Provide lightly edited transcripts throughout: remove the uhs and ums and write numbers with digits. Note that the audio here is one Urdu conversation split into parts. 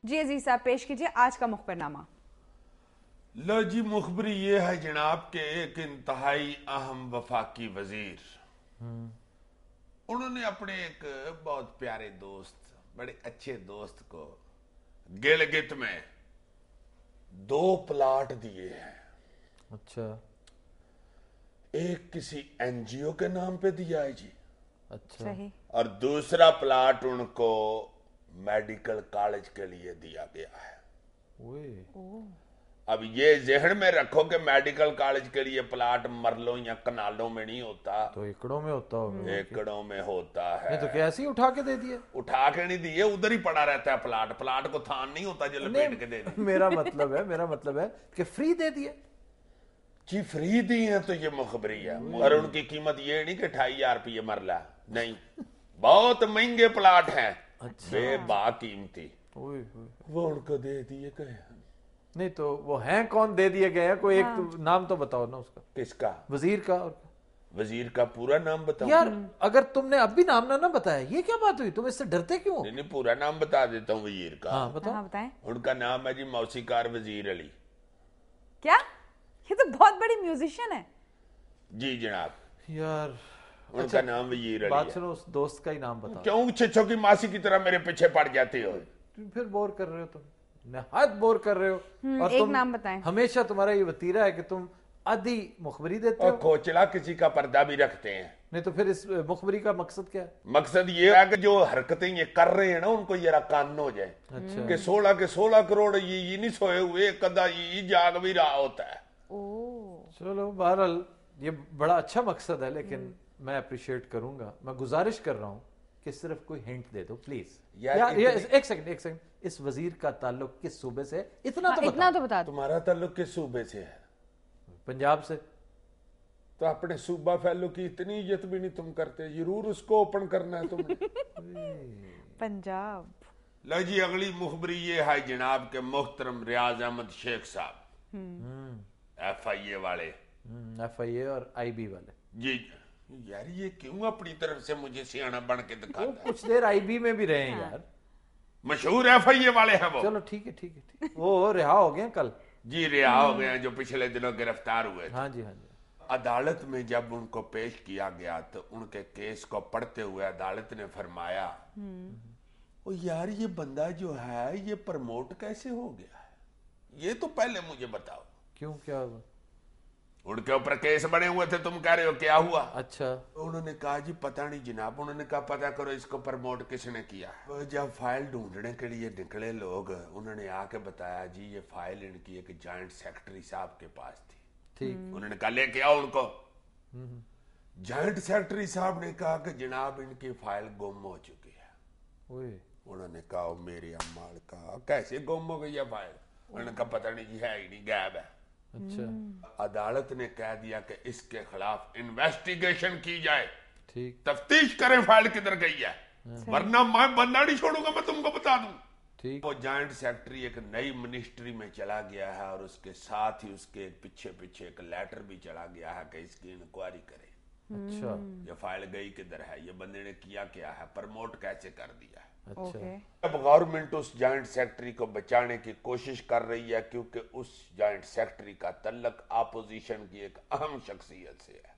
جی عزیز صاحب پیش کیجیے آج کا مخبرنامہ۔ لو جی مخبری یہ ہے جناب کہ ایک انتہائی اہم وفاقی وزیر انہوں نے اپنے ایک بہت پیارے دوست بڑے اچھے دوست کو گلگت میں 2 پلاٹ دیے ہیں۔ اچھا، ایک کسی این جی او کے نام پہ دیا ہے جی، اچھا صحیح۔ اور دوسرا پلاٹ ان کو میڈیکل کالج کے لیے دیا گیا ہے۔ اب یہ ذہن میں رکھو کہ میڈیکل کالج کے لیے پلاٹ مرلوں یا کنالوں میں نہیں ہوتا، تو ایکڑوں میں ہوتا ہوگا۔ ایکڑوں میں ہوتا ہے۔ نہیں تو کیسے ہی اٹھا کے دے دیے؟ اٹھا کے نہیں دیے، ادھر ہی پڑا رہتا ہے پلاٹ کو تھان نہیں ہوتا جو لپیٹ کے دے دی۔ میرا مطلب ہے کہ فری دے دیے جی فری دی ہیں تو یہ مخبری ہے، اور ان کی قیمت یہ نہیں کہ 28,000 روپیے مرلہ، نہیں، بہت مہنگے پلاٹ ہیں، بے با قیمتی، وہ ان کو دے دیے گئے۔ نہیں تو وہ ہیں کون دے دیے گئے ہیں؟ کوئی ایک نام تو بتاؤ نا اس کا۔ کس کا؟ وزیر کا۔ وزیر کا پورا نام بتاؤ یار اگر تم نے اب بھی نام نہ بتایا یہ کیا بات ہوئی؟ تم اس سے ڈرتے کیوں؟ نہیں پورا نام بتا دیتا ہوں وزیر کا۔ ہاں بتاؤ۔ بتائیں۔ ان کا نام ہے جی موسیقار وزیر علی۔ کیا؟ یہ تو بہت بڑی میوزیشین ہے۔ جی جناب، یار ان کا نام وزیر علی بات ہے۔ سنو، اس دوست کا ہی نام بتاؤ۔ کیوں چھچو کی ماسی کی طرح میرے پیچھے پڑ جاتے ہو؟ تم پھر بور کر رہے ہو، تم نہایت بور کر رہے ہو، اور ایک تم نام بتائیں۔ ہمیشہ تمہارا یہ وتیرہ ہے کہ تم آدھی مخبری دیتے اور ہو۔ کھوچلا کسی کا پردہ بھی رکھتے ہیں۔ نہیں تو پھر اس مخبری کا مقصد کیا ہے؟ مقصد یہ ہے کہ جو حرکتیں یہ کر رہے ہیں نا ان کو یہ رکان ہو جائے کہ 16 کروڑ یہ نہیں سوئے ہوئے، کدا یہ جاگ بھی رہا ہوتا ہے۔ چلو بہرحال یہ بڑا اچھا مقصد ہے، لیکن میں اپریشیٹ کروں گا، میں گزارش کر رہا ہوں کہ صرف کوئی ہنٹ دے دو پلیز۔ ایک سیکنڈ، اس وزیر کا تعلق کس صوبے سے؟ اتنا تو بتا دو۔ تمہارا تعلق کس صوبے سے ہے؟ پنجاب سے۔ تو اپنے صوبہ فیلو کی اتنی عزت بھی نہیں تم کرتے، ضرور اس کو اوپن کرنا ہے تم نے۔ پنجاب۔ لو جی اگلی مخبری یہ ہے جناب کہ محترم ریاض احمد شیخ صاحب، ایف آئی اے والے، ایف آئی اے اور آئی بی والے۔ جی یار یہ کیوں اپنی طرف سے مجھے سیانا بن کے دکھاتا ہے؟ کچھ دیر آئی بی میں بھی رہے ہیں یار، مشہور ایف آئی اے والے ہیں وہ۔ چلو ٹھیک ہے، وہ رہا ہو گئے کل۔ جی رہا ہو گئے ہیں، جو پچھلے دنوں گرفتار ہوئے تھے۔ ہاں جی۔ عدالت میں جب ان کو پیش کیا گیا تو ان کے کیس کو پڑھتے ہوئے عدالت نے فرمایا او یار یہ بندہ جو ہے یہ پرموٹ کیسے ہو گیا ہے، یہ تو پہلے مجھے بتاؤ۔ کیوں، کیا ہوا؟ ان کے اوپر کیس بنے ہوئے تھے، تم کہہ رہے ہو کیا ہوا؟ اچھا۔ انہوں نے کہا جی پتہ نہیں جناب، انہوں نے کہا پتہ کرو اس کو پرموٹ کس نے کیا ہے۔ جب فائل ڈھونڈنے کے لیے نکلے لوگ، انہوں نے آ کے بتایا جی یہ فائل ان کی ایک جوائنٹ سیکرٹری صاحب کے پاس تھی۔ ٹھیک۔ انہوں نے کہا لے کے آؤ ان کو۔ جوائنٹ سیکرٹری صاحب نے کہا کہ جناب ان کی فائل گم ہو چکی ہے۔ انہوں نے کہا میرے امال کا کیسے گم ہو گئی ہے فائل؟ انہوں نے کہا پتہ نہیں جی ہے ہی نہیں، غائب ہے۔ اچھا۔ عدالت نے کہہ دیا کہ اس کے خلاف انویسٹیگیشن کی جائے، ٹھیک، تفتیش کریں فائل کدھر گئی ہے، ورنہ میں بندہ نہیں چھوڑوں گا، میں تم کو بتا دوں۔ ٹھیک۔ وہ جوائنٹ سیکرٹری ایک نئی منسٹری میں چلا گیا ہے، اور اس کے ساتھ ہی اس کے پیچھے ایک لیٹر بھی چلا گیا ہے کہ اس کی انکوائری کرے۔ اچھا۔ یہ فائل گئی کدھر ہے، یہ بندے نے کیا کیا ہے، پرموٹ کیسے کر دیا ہے۔ اچھا۔ اب گورنمنٹ اس جوائنٹ سیکرٹری کو بچانے کی کوشش کر رہی ہے، کیونکہ اس جوائنٹ سیکرٹری کا تعلق اپوزیشن کی ایک اہم شخصیت سے ہے۔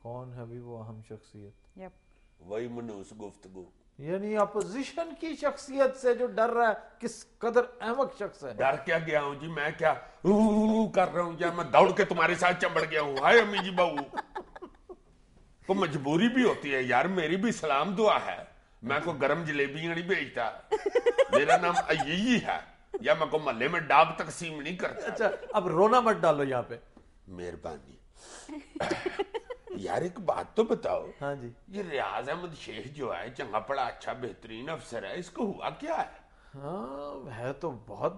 کون ہے بھی وہ اہم شخصیت؟ وہی منوس گفتگو، یعنی اپوزیشن کی شخصیت سے جو ڈر رہا ہے، کس قدر احمق شخص ہے۔ ڈر کیا گیا ہوں جی میں، کیا کر رہا ہوں، یا میں دوڑ کے تمہارے ساتھ چمبڑ گیا ہوں؟ ہائے امی جی بہو کو مجبوری بھی ہوتی ہے یار، میری بھی سلام دعا ہے، میں کو گرم جلیبیاں نہیں بھیجتا، میرا نام ایئی ہے، یا میں کو محلے میں ڈاک تقسیم نہیں کرتا۔ اچھا اب رونا مت ڈالو یہاں پہ، مہربانی۔ یار ایک بات تو بتاؤ، ہاں جی، یہ ریاض احمد شیخ جو ہے چنگا پڑا اچھا بہترین افسر ہے، اس کو ہوا کیا ہے؟ ہاں ہے تو بہت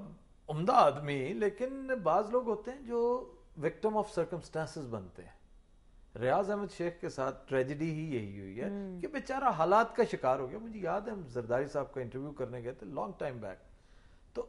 عمدہ آدمی، لیکن بعض لوگ ہوتے ہیں جو وکٹم آف سرکمسٹانسز بنتے ہیں۔ ریاض احمد شیخ کے ساتھ ٹریجڈی ہی یہی ہوئی ہے کہ بیچارہ حالات کا شکار ہو گیا۔ مجھے یاد ہے ہم زرداری صاحب کا انٹرویو کرنے گئے تھے لانگ ٹائم بیک، تو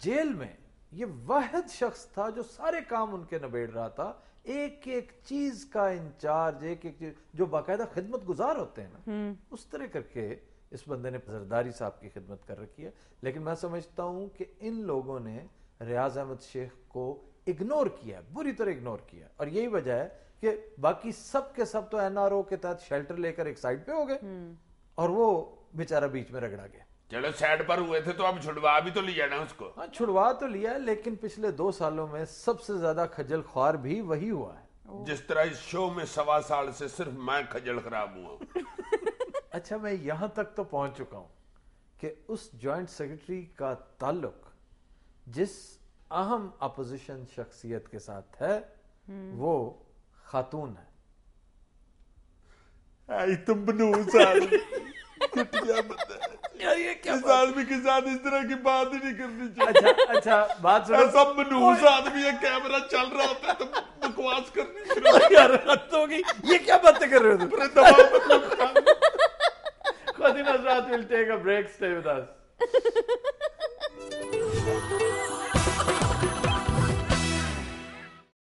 جیل میں یہ واحد شخص تھا جو سارے کام ان کے نبیڑ رہا تھا، ایک ایک چیز کا انچارج، ایک ایک چیز جو باقاعدہ خدمت گزار ہوتے ہیں نا، اس طرح کر کے اس بندے نے زرداری صاحب کی خدمت کر رکھی ہے. لیکن میں سمجھتا ہوں کہ ان لوگوں نے ریاض احمد شیخ کو اگنور کیا, بری طرح اگنور کیا, اور یہی وجہ ہے کہ باقی سب کے سب تو این آر او کے تحت شیلٹر لے کر ایک سائڈ پہ ہو گئے اور وہ بیچارہ بیچ میں رگڑا گیا. چلو سائڈ پر ہوئے تھے تو اب چھڑوا بھی تو لیا نا اس کو. ہاں چھڑوا تو لیا ہے, لیکن پچھلے 2 سالوں میں سب سے زیادہ خجل خوار بھی وہی ہوا ہے. جس طرح اس شو میں 1.25 سال سے صرف میں خجل خراب ہوا. اچھا میں یہاں تک تو پہنچ چکا ہوں کہ اس جوائنٹ سیکرٹری کا تعلق جس اہم اپوزیشن شخصیت کے ساتھ ہے وہ خاتون ہے. تم بنوس آدمی کٹیا بندہ اس آدمی کے ساتھ اس طرح کی بات ہی نہیں کرنی چاہیے. اچھا بات سنو, سب منوس آدمی ہے, کیمرہ چل رہا ہوتا ہے تو بکواس کرنی شروع. یار حد ہوگی, یہ کیا باتیں کر رہے ہو. خادم حضرات will take a break, stay with us.